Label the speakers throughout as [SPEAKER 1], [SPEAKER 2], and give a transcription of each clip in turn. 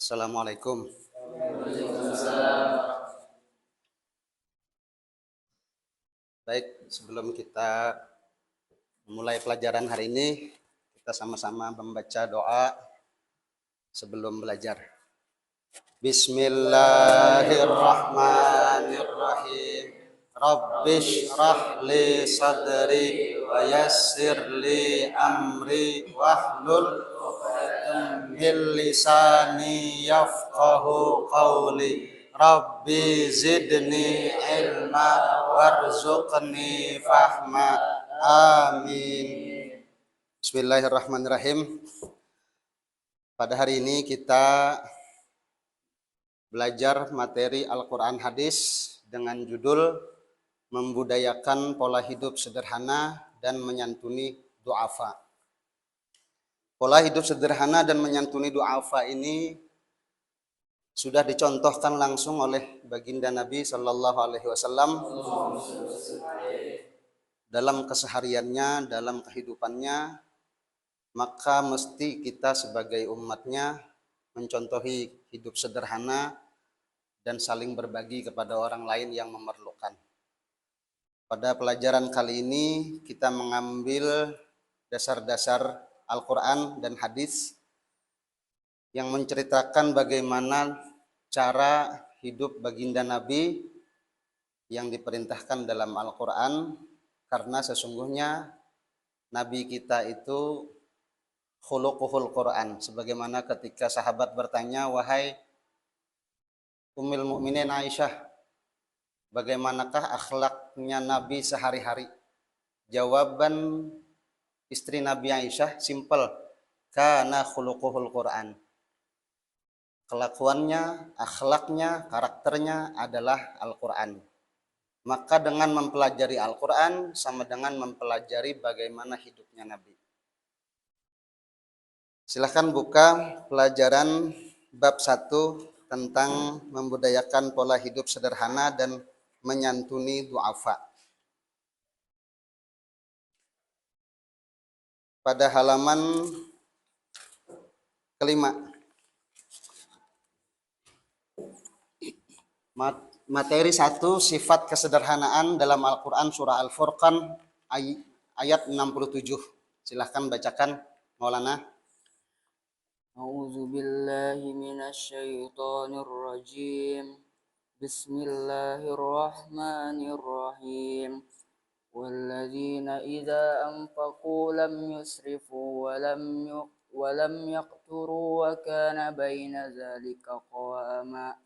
[SPEAKER 1] Assalamualaikum. Baik, sebelum kita memulai pelajaran hari ini, kita sama-sama membaca doa sebelum belajar. Bismillahirrahmanirrahim. Rabbish rahli sadri wa yassir li amri wahlul min lisani yafqahu qawli. Rabbi zidni ilma warzuqni fahma. Amin. Bismillahirrahmanirrahim. Pada hari ini kita belajar materi Al-Quran Hadis dengan judul Membudayakan Pola Hidup Sederhana dan Menyantuni Du'afa. Pola hidup sederhana dan menyantuni du'afa ini sudah dicontohkan langsung oleh baginda Nabi Sallallahu Alaihi Wasallam dalam kesehariannya, dalam kehidupannya. Maka mesti kita sebagai umatnya mencontohi hidup sederhana dan saling berbagi kepada orang lain yang memerlukan. Pada pelajaran kali ini kita mengambil dasar-dasar Al-Quran dan hadis yang menceritakan bagaimana cara hidup baginda Nabi yang diperintahkan dalam Al-Quran, karena sesungguhnya Nabi kita itu khuluquhul Quran. Sebagaimana ketika sahabat bertanya, wahai Ummul Mukminin Aisyah, bagaimanakah akhlaknya Nabi sehari-hari? Jawaban istri Nabi Aisyah simpel, kana khuluquhul Quran. Kelakuannya, akhlaknya, karakternya adalah Al-Quran. Maka dengan mempelajari Al-Quran sama dengan mempelajari bagaimana hidupnya Nabi. Silahkan buka pelajaran bab 1 tentang membudayakan pola hidup sederhana dan menyantuni du'afa. Pada halaman kelima. Materi 1, sifat kesederhanaan dalam Al-Quran surah Al-Furqan ayat 67. Silahkan bacakan Maulana.
[SPEAKER 2] A'udzu billahi minasyaitonir rajim. Bismillahirrahmanirrahim. Walladzina idza anfaqu lam yusrifu wa lam yaqturu wa kana baina dzalika qawama.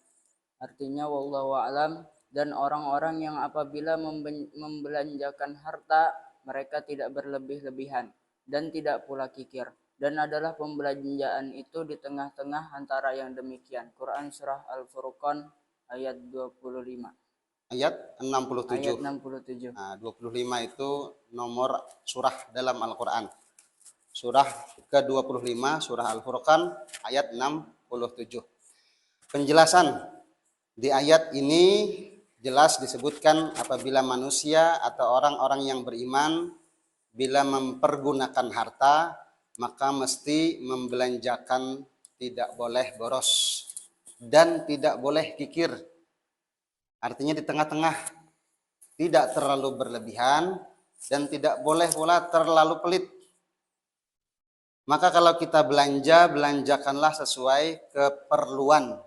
[SPEAKER 2] Artinya wallahu a'lam, dan orang-orang yang apabila membelanjakan harta mereka tidak berlebih-lebihan dan tidak pula kikir, dan adalah pembelanjaan itu di tengah-tengah antara yang demikian. Quran surah Al-Furqan ayat 25.
[SPEAKER 1] Ayat 67.
[SPEAKER 2] Ayat 67.
[SPEAKER 1] Nah, 25 itu nomor surah dalam Al-Quran. Surah ke-25, surah Al-Furqan, ayat 67. Penjelasan di ayat ini jelas disebutkan apabila manusia atau orang-orang yang beriman bila mempergunakan harta, maka mesti membelanjakan, tidak boleh boros dan tidak boleh kikir. Artinya di tengah-tengah, tidak terlalu berlebihan dan tidak boleh pula terlalu pelit. Maka kalau kita belanja, belanjakanlah sesuai keperluan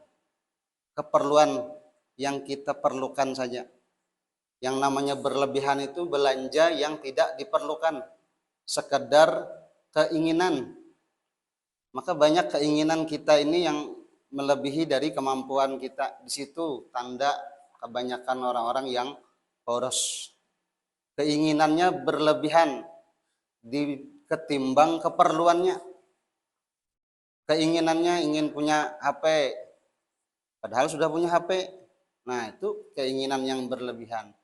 [SPEAKER 1] yang kita perlukan saja. Yang namanya berlebihan itu belanja yang tidak diperlukan, sekedar keinginan. Maka banyak keinginan kita ini yang melebihi dari kemampuan kita. Di situ tanda kebanyakan orang-orang yang boros. Keinginannya berlebihan ketimbang keperluannya. Keinginannya ingin punya HP, padahal sudah punya HP. Nah, itu keinginan yang berlebihan.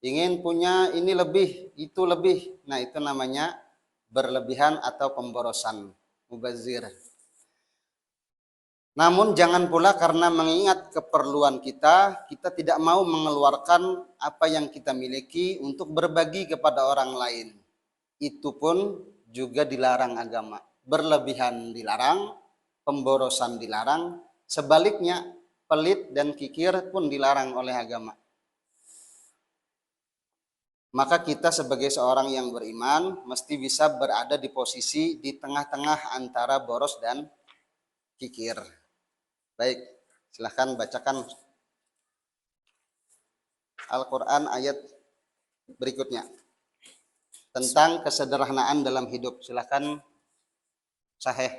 [SPEAKER 1] Ingin punya ini lebih, itu lebih. Nah, itu namanya berlebihan atau pemborosan, mubazir. Namun jangan pula karena mengingat keperluan kita tidak mau mengeluarkan apa yang kita miliki untuk berbagi kepada orang lain. Itu pun juga dilarang agama. Berlebihan dilarang, pemborosan dilarang, Sebaliknya, pelit dan kikir pun dilarang oleh agama. Maka kita sebagai seorang yang beriman mesti bisa berada di posisi di tengah-tengah antara boros dan kikir. Baik, silahkan bacakan Al-Quran ayat berikutnya tentang kesederhanaan dalam hidup. Silahkan Sahih.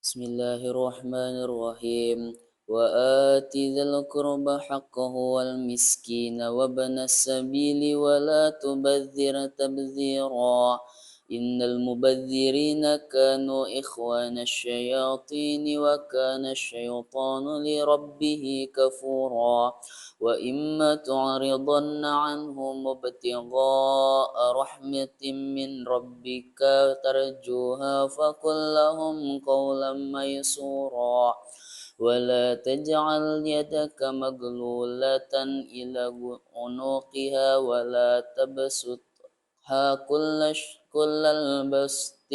[SPEAKER 2] Bismillahirrahmanirrahim. وآت ذا القربى حقه والمسكين وابن السبيل ولا تبذر تبذيرا إن المبذرين كانوا إخوان الشياطين وكان الشيطان لربه كفورا وإما تعرضن عنهم ابتغاء رحمة من ربك ترجوها فقل لهم قولا ميسورا ولا تجعل يدك مغلولة إلى عنقها ولا تبسطها كل البسط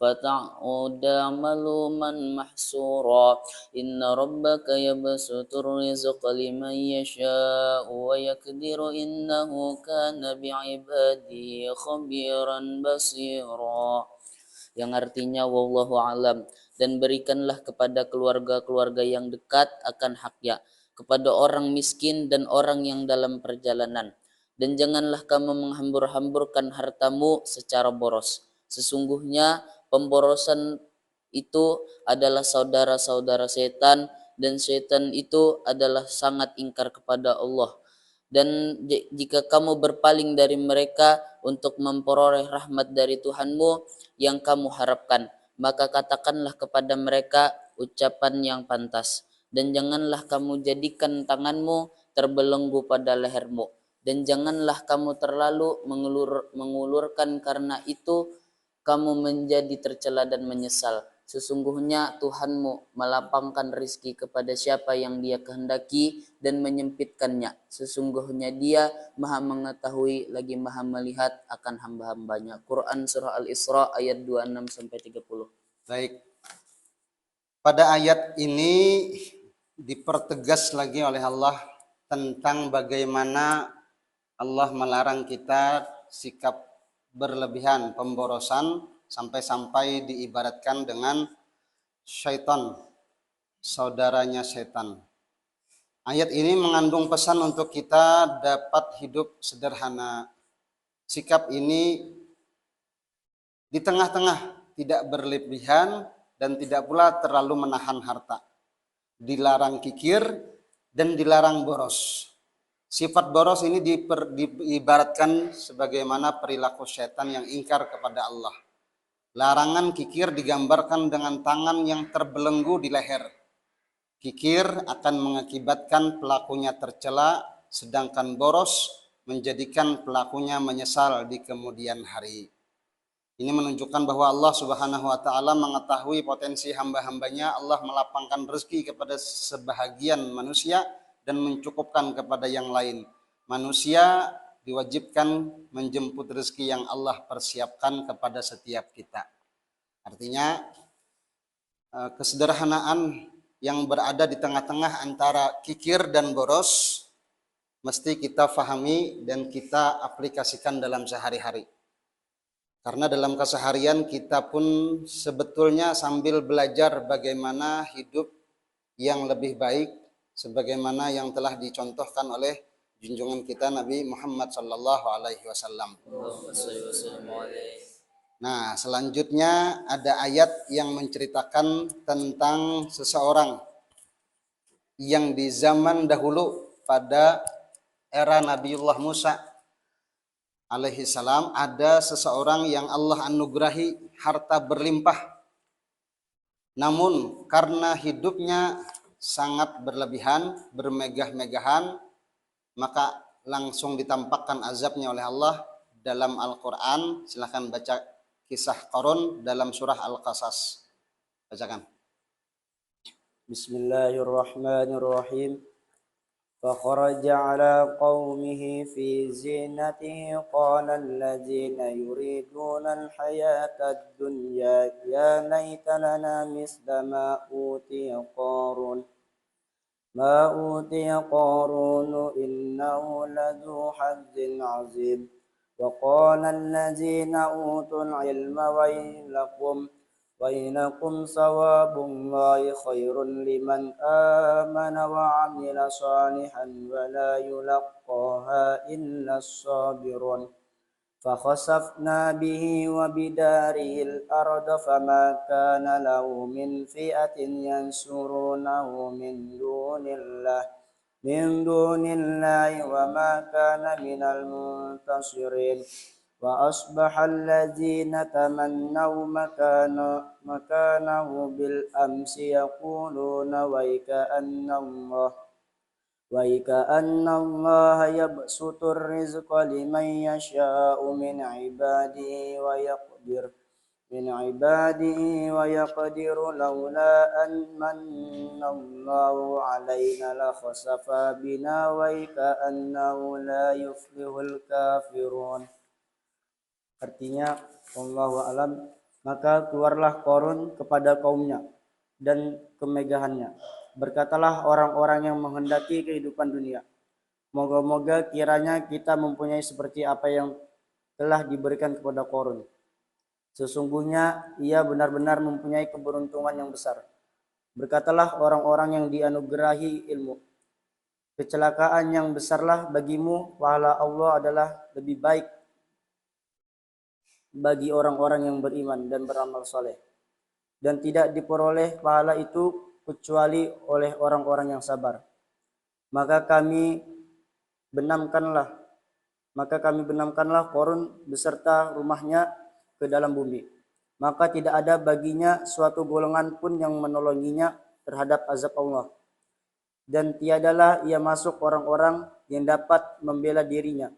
[SPEAKER 2] فتعود ملوما محسورا إن ربك يبسط الرزق لمن يشاء ويقدر إنه كان بعباده خبيرا بصيرا, yang artinya wallahu alam. Dan berikanlah kepada keluarga-keluarga yang dekat akan haknya, kepada orang miskin dan orang yang dalam perjalanan. Dan janganlah kamu menghambur-hamburkan hartamu secara boros. Sesungguhnya pemborosan itu adalah saudara-saudara setan, dan setan itu adalah sangat ingkar kepada Allah. Dan jika kamu berpaling dari mereka untuk memperoleh rahmat dari Tuhanmu yang kamu harapkan, maka katakanlah kepada mereka ucapan yang pantas. Dan janganlah kamu jadikan tanganmu terbelenggu pada lehermu. Dan janganlah kamu terlalu mengulurkan, karena itu kamu menjadi tercela dan menyesal. Sesungguhnya Tuhanmu melapangkan rizki kepada siapa yang Dia kehendaki dan menyempitkannya. Sesungguhnya Dia Maha mengetahui lagi Maha melihat akan hamba-hambanya. Quran surah Al-Isra ayat 26 sampai 30.
[SPEAKER 1] Baik. Pada ayat ini dipertegas lagi oleh Allah tentang bagaimana Allah melarang kita sikap berlebihan, pemborosan, sampai-sampai diibaratkan dengan syaitan, saudaranya setan. Ayat ini mengandung pesan untuk kita dapat hidup sederhana. Sikap ini di tengah-tengah, tidak berlebihan dan tidak pula terlalu menahan harta. Dilarang kikir dan dilarang boros. Sifat boros ini diibaratkan sebagaimana perilaku setan yang ingkar kepada Allah. Larangan kikir digambarkan dengan tangan yang terbelenggu di leher. Kikir akan mengakibatkan pelakunya tercela, sedangkan boros menjadikan pelakunya menyesal di kemudian hari. Ini menunjukkan bahwa Allah Subhanahu wa taala mengetahui potensi hamba-hambanya. Allah melapangkan rezeki kepada sebahagian manusia dan mencukupkan kepada yang lain. Manusia diwajibkan menjemput rezeki yang Allah persiapkan kepada setiap kita. Artinya kesederhanaan yang berada di tengah-tengah antara kikir dan boros mesti kita fahami dan kita aplikasikan dalam sehari-hari. Karena dalam keseharian kita pun sebetulnya sambil belajar bagaimana hidup yang lebih baik sebagaimana yang telah dicontohkan oleh junjungan kita Nabi Muhammad sallallahu alaihi wasallam. Nah, selanjutnya ada ayat yang menceritakan tentang seseorang yang di zaman dahulu pada era Nabiullah Musa alaihi salam ada seseorang yang Allah anugerahi harta berlimpah. Namun karena hidupnya sangat berlebihan, bermegah-megahan, maka langsung ditampakkan azabnya oleh Allah dalam Al-Quran. Silahkan baca kisah Qarun dalam surah Al-Qasas. Bacakan.
[SPEAKER 2] Bismillahirrahmanirrahim. فخرج على قومه في زينته قال الذين يريدون الحياة الدنيا يا ليت لنا مثل ما أوتي قارون إنه لذو حظ عظيم وقال الذين أوتوا العلم ويلكم ثواب الله خير لمن آمن وعمل صالحا ولا يلقاها إلا الصابرون فخسفنا به وبداره الأرض فما كان له من فئة ينصرونه من دون الله وما كان من المنتصرين وأصبح الذين تمنوا مكانه بالأمس يقولون ويكأن الله يبسط الرزق لمن يشاء من عباده ويقدر لولا أن من الله علينا لخسف بنا ويكأنه لا يفلح الكافرون. Artinya, wallahu alam, maka keluarlah Qarun kepada kaumnya dan kemegahannya. Berkatalah orang-orang yang menghendaki kehidupan dunia, moga-moga kiranya kita mempunyai seperti apa yang telah diberikan kepada Qarun. Sesungguhnya ia benar-benar mempunyai keberuntungan yang besar. Berkatalah orang-orang yang dianugerahi ilmu, kecelakaan yang besarlah bagimu, pahala Allah adalah lebih baik bagi orang-orang yang beriman dan beramal soleh, dan tidak diperoleh pahala itu kecuali oleh orang-orang yang sabar. Maka kami benamkanlah Qarun beserta rumahnya ke dalam bumi, maka tidak ada baginya suatu golongan pun yang menolonginya terhadap azab Allah, dan tiadalah ia masuk orang-orang yang dapat membela dirinya.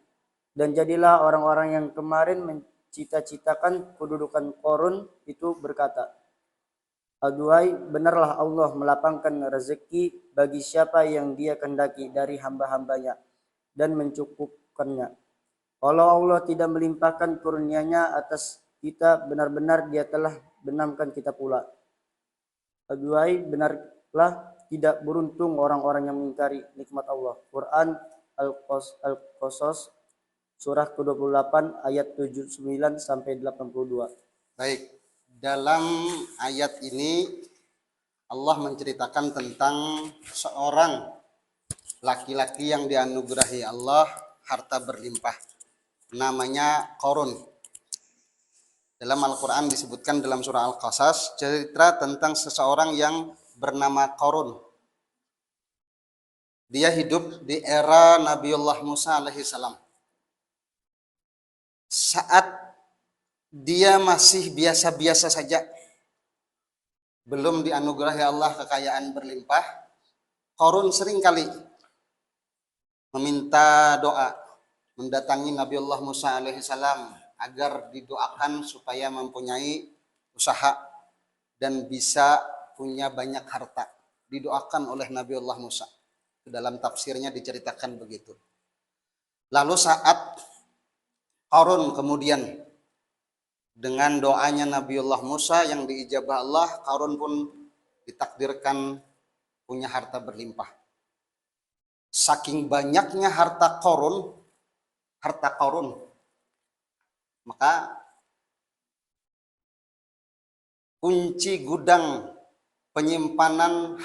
[SPEAKER 2] Dan jadilah orang-orang yang kemarin mencita-citakan kedudukan Qarun itu berkata, aduhai, benarlah Allah melapangkan rezeki bagi siapa yang Dia kehendaki dari hamba-hambanya dan mencukupkannya. Kalau Allah tidak melimpahkan kurnia-Nya atas kita, benar-benar Dia telah benamkan kita pula. Aduhai, benarlah tidak beruntung orang-orang yang mengingkari nikmat Allah. Quran Al-Qasas surah ke-28 ayat 79 sampai 82.
[SPEAKER 1] Baik, dalam ayat ini Allah menceritakan tentang seorang laki-laki yang dianugerahi Allah harta berlimpah, namanya Qarun. Dalam Al-Quran disebutkan dalam surah Al-Qasas cerita tentang seseorang yang bernama Qarun. Dia hidup di era Nabiullah Musa alaihissalam. Saat dia masih biasa-biasa saja, belum dianugerahi Allah kekayaan berlimpah, Qarun seringkali meminta doa, mendatangi Nabiullah Musa alaihissalam agar didoakan supaya mempunyai usaha dan bisa punya banyak harta. Didoakan oleh Nabiullah Musa. Dalam tafsirnya diceritakan begitu. Lalu saat Qarun kemudian dengan doanya Nabiullah Musa yang diijabah Allah, Qarun pun ditakdirkan punya harta berlimpah. Saking banyaknya harta Qarun, maka kunci gudang penyimpanan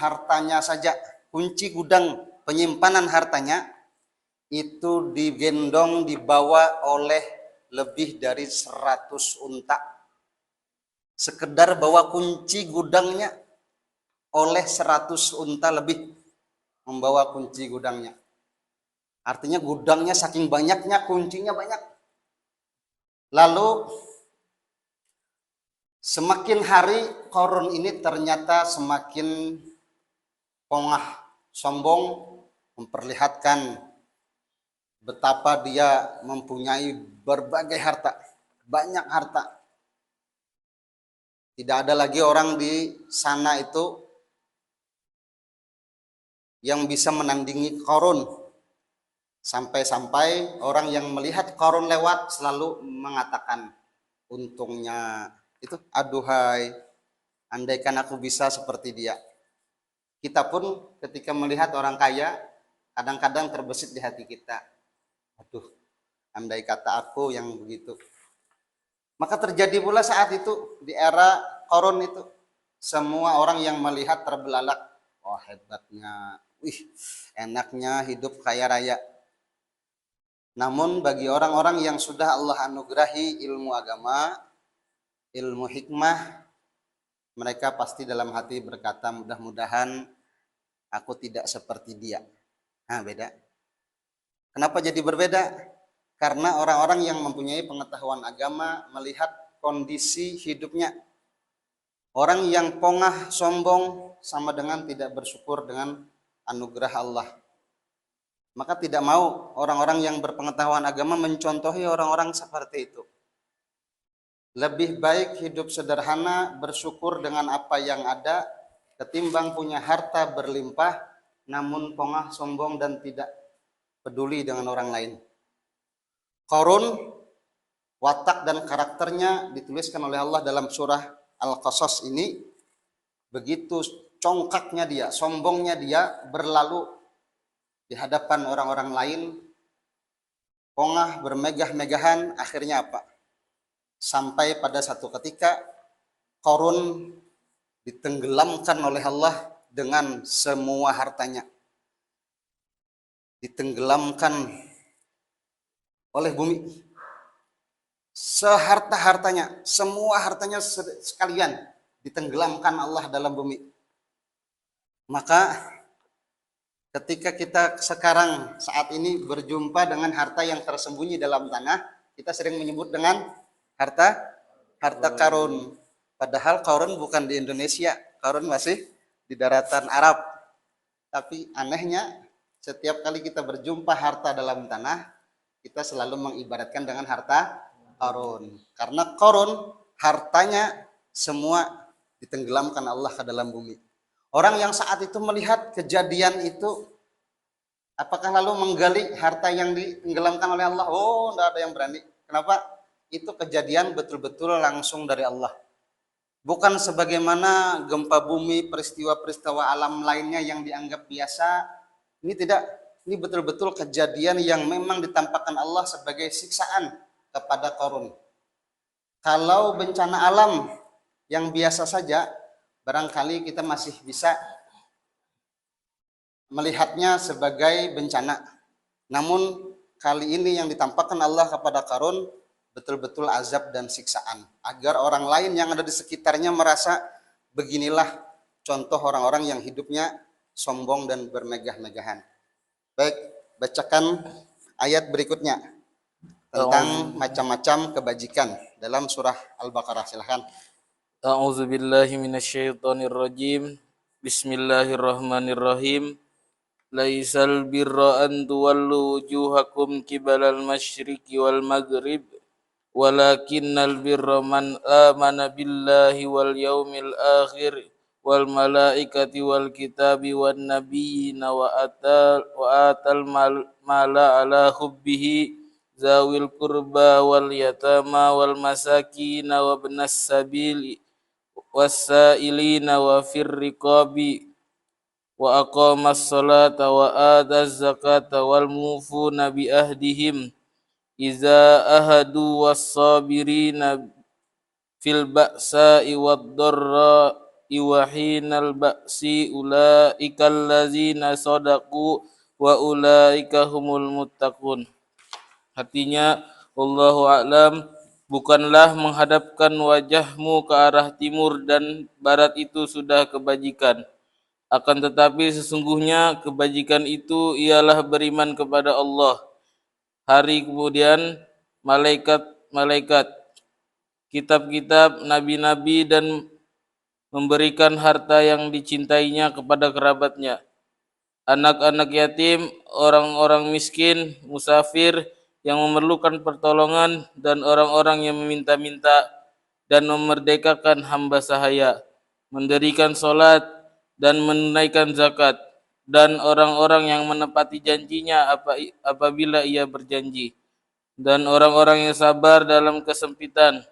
[SPEAKER 1] hartanya itu dibawa oleh lebih dari 100 unta. Sekedar bawa kunci gudangnya oleh 100 unta lebih membawa kunci gudangnya. Artinya gudangnya saking banyaknya, kuncinya banyak. Lalu semakin hari Qarun ini ternyata semakin pongah, sombong, memperlihatkan betapa dia mempunyai berbagai harta, banyak harta. Tidak ada lagi orang di sana itu yang bisa menandingi Qarun. Sampai-sampai orang yang melihat Qarun lewat selalu mengatakan, untungnya itu, aduhai, andaikan aku bisa seperti dia. Kita pun ketika melihat orang kaya, kadang-kadang terbesit di hati kita, aduh, andai kata aku yang begitu. Maka terjadi pula saat itu, di era Qarun itu, semua orang yang melihat terbelalak, wah hebatnya, wih enaknya hidup kaya raya. Namun bagi orang-orang yang sudah Allah anugerahi ilmu agama, ilmu hikmah, mereka pasti dalam hati berkata, mudah-mudahan aku tidak seperti dia. Nah, beda. Kenapa jadi berbeda? Karena orang-orang yang mempunyai pengetahuan agama melihat kondisi hidupnya. Orang yang pongah, sombong, sama dengan tidak bersyukur dengan anugerah Allah. Maka tidak mau orang-orang yang berpengetahuan agama mencontohi orang-orang seperti itu. Lebih baik hidup sederhana, bersyukur dengan apa yang ada, ketimbang punya harta berlimpah, namun pongah, sombong, dan tidak peduli dengan orang lain. Qarun, watak dan karakternya dituliskan oleh Allah dalam surah Al-Qasas ini, begitu congkaknya dia, sombongnya dia, berlalu di hadapan orang-orang lain, pongah, bermegah-megahan, akhirnya apa? Sampai pada satu ketika Qarun ditenggelamkan oleh Allah dengan semua hartanya. Ditenggelamkan oleh bumi. Seharta-hartanya, semua hartanya sekalian ditenggelamkan Allah dalam bumi. Maka ketika kita sekarang saat ini berjumpa dengan harta yang tersembunyi dalam tanah, kita sering menyebut dengan harta karun. Padahal karun bukan di Indonesia, karun masih di daratan Arab. Tapi anehnya setiap kali kita berjumpa harta dalam tanah, kita selalu mengibaratkan dengan harta karun. Karena karun hartanya semua ditenggelamkan Allah ke dalam bumi. Orang yang saat itu melihat kejadian itu, apakah lalu menggali harta yang ditenggelamkan oleh Allah? Oh, tidak ada yang berani. Kenapa? Itu kejadian betul-betul langsung dari Allah. Bukan sebagaimana gempa bumi, peristiwa-peristiwa alam lainnya yang dianggap biasa. Ini tidak. Ini betul-betul kejadian yang memang ditampakkan Allah sebagai siksaan kepada Qarun. Kalau bencana alam yang biasa saja, barangkali kita masih bisa melihatnya sebagai bencana. Namun kali ini yang ditampakkan Allah kepada Qarun betul-betul azab dan siksaan, agar orang lain yang ada di sekitarnya merasa beginilah contoh orang-orang yang hidupnya sombong dan bermegah-megahan. Baik, bacakan ayat berikutnya tentang macam-macam kebajikan dalam surah Al-Baqarah. Silahkan.
[SPEAKER 2] A'udzu billahi minasyaitonir rajim. Bismillahirrahmanirrahim. Laisal birra an tuwallu wujuhakum qibalal masyriqi wal maghrib, walakinnal birra man amana billahi wal yaumil akhir wal malaikati wal kitabi wan nabiyina wa atal mala ala hubbihi zawil qurba wal yatama wal masakina wa ibnas sabili wasailina wa fir riqabi wa aqamas salata wa ataz zakata wal mufuna bi ahdihim iza ahadu was-sabirina fil ba'sa'i wad-dharra'i wa hinal ba'si ulaikal ladzina sadaqu wa ulaika humul muttaqun. Artinya, wallahu a'lam, bukanlah menghadapkan wajahmu ke arah timur dan barat itu sudah kebajikan. Akan tetapi sesungguhnya kebajikan itu ialah beriman kepada Allah, hari kemudian malaikat-malaikat, kitab-kitab, nabi-nabi, dan memberikan harta yang dicintainya kepada kerabatnya, anak-anak yatim, orang-orang miskin, musafir yang memerlukan pertolongan, dan orang-orang yang meminta-minta, dan memerdekakan hamba sahaya, mendirikan sholat, dan menunaikan zakat,
[SPEAKER 3] dan orang-orang yang menepati janjinya apabila ia berjanji, dan orang-orang yang sabar dalam kesempitan,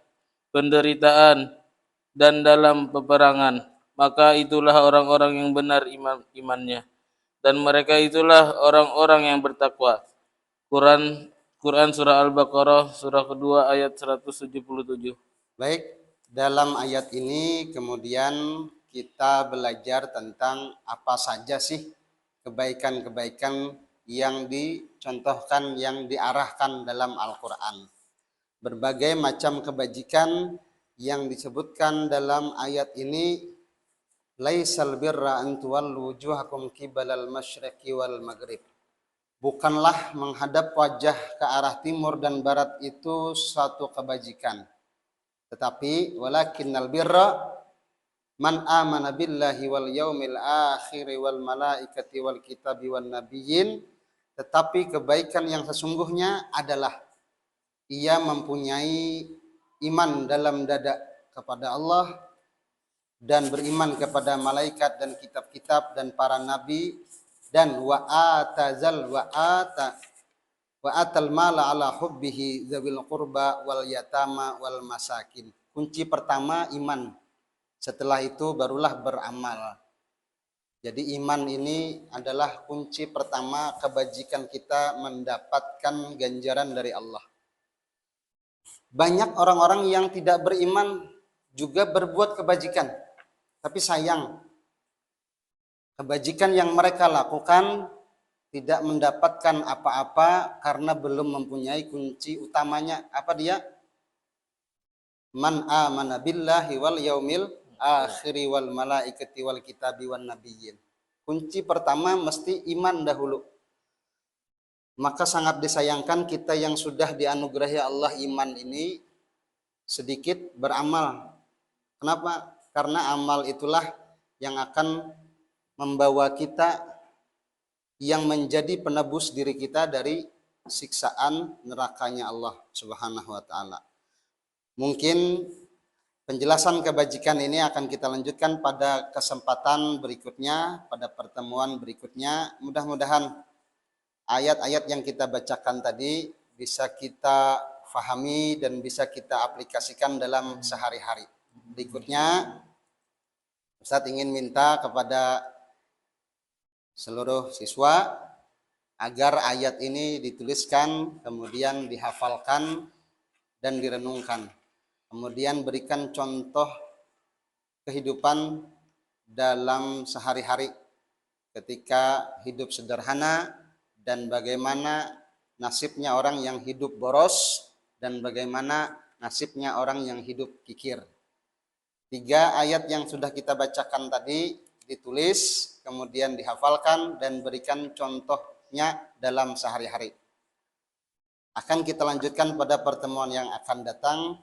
[SPEAKER 3] penderitaan, dan dalam peperangan, maka itulah orang-orang yang benar imannya, dan mereka itulah orang-orang yang bertakwa. Quran surah Al-Baqarah surah kedua ayat 177.
[SPEAKER 1] Baik, dalam ayat ini kemudian kita belajar tentang apa saja sih kebaikan-kebaikan yang dicontohkan, yang diarahkan dalam Al-Quran. Berbagai macam kebajikan yang disebutkan dalam ayat ini. Laisal birra an tuwallu wujuhakum qibalal masyriqi wal maghrib. Bukanlah menghadap wajah ke arah timur dan barat itu suatu kebajikan. Tetapi walakinnal birra man amana billahi wal yaumil akhir wal malaikati wal kitabi wan nabiyyin. Tetapi kebaikan yang sesungguhnya adalah ia mempunyai iman dalam dada kepada Allah dan beriman kepada malaikat dan kitab-kitab dan para nabi, dan wa atal mala ala hubbihi zawil qurba wal yatama wal masakin. Kunci pertama iman. Setelah itu barulah beramal. Jadi iman ini adalah kunci pertama kebajikan kita mendapatkan ganjaran dari Allah. Banyak orang-orang yang tidak beriman juga berbuat kebajikan. Tapi sayang, kebajikan yang mereka lakukan tidak mendapatkan apa-apa karena belum mempunyai kunci utamanya. Apa dia? Man amana billahi wal yaumil akhiri wal malaikati wal kitabi wan nabiyyin. Kunci pertama mesti iman dahulu. Maka sangat disayangkan kita yang sudah dianugerahi Allah iman ini sedikit beramal. Kenapa? Karena amal itulah yang akan membawa kita, yang menjadi penebus diri kita dari siksaan nerakanya Allah Subhanahu wa taala. Mungkin penjelasan kebajikan ini akan kita lanjutkan pada kesempatan berikutnya, pada pertemuan berikutnya. Mudah-mudahan ayat-ayat yang kita bacakan tadi bisa kita fahami dan bisa kita aplikasikan dalam sehari-hari. Berikutnya, Ustadz ingin minta kepada seluruh siswa agar ayat ini dituliskan, kemudian dihafalkan dan direnungkan. Kemudian berikan contoh kehidupan dalam sehari-hari ketika hidup sederhana dan bagaimana nasibnya orang yang hidup boros dan bagaimana nasibnya orang yang hidup kikir. 3 ayat yang sudah kita bacakan tadi ditulis, kemudian dihafalkan dan berikan contohnya dalam sehari-hari. Akan kita lanjutkan pada pertemuan yang akan datang.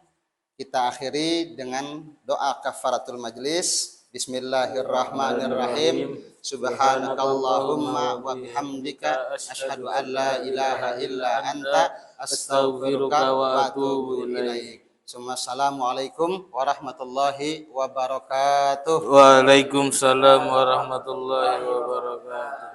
[SPEAKER 1] Kita akhiri dengan doa kafaratul majlis. Bismillahirrahmanirrahim. Subhanakallahumma wa bihamdika asyhadu an la ilaha illa anta astaghfiruka wa atubu ilaik. Assalamualaikum warahmatullahi wabarakatuh.
[SPEAKER 3] Waalaikumsalam warahmatullahi wabarakatuh.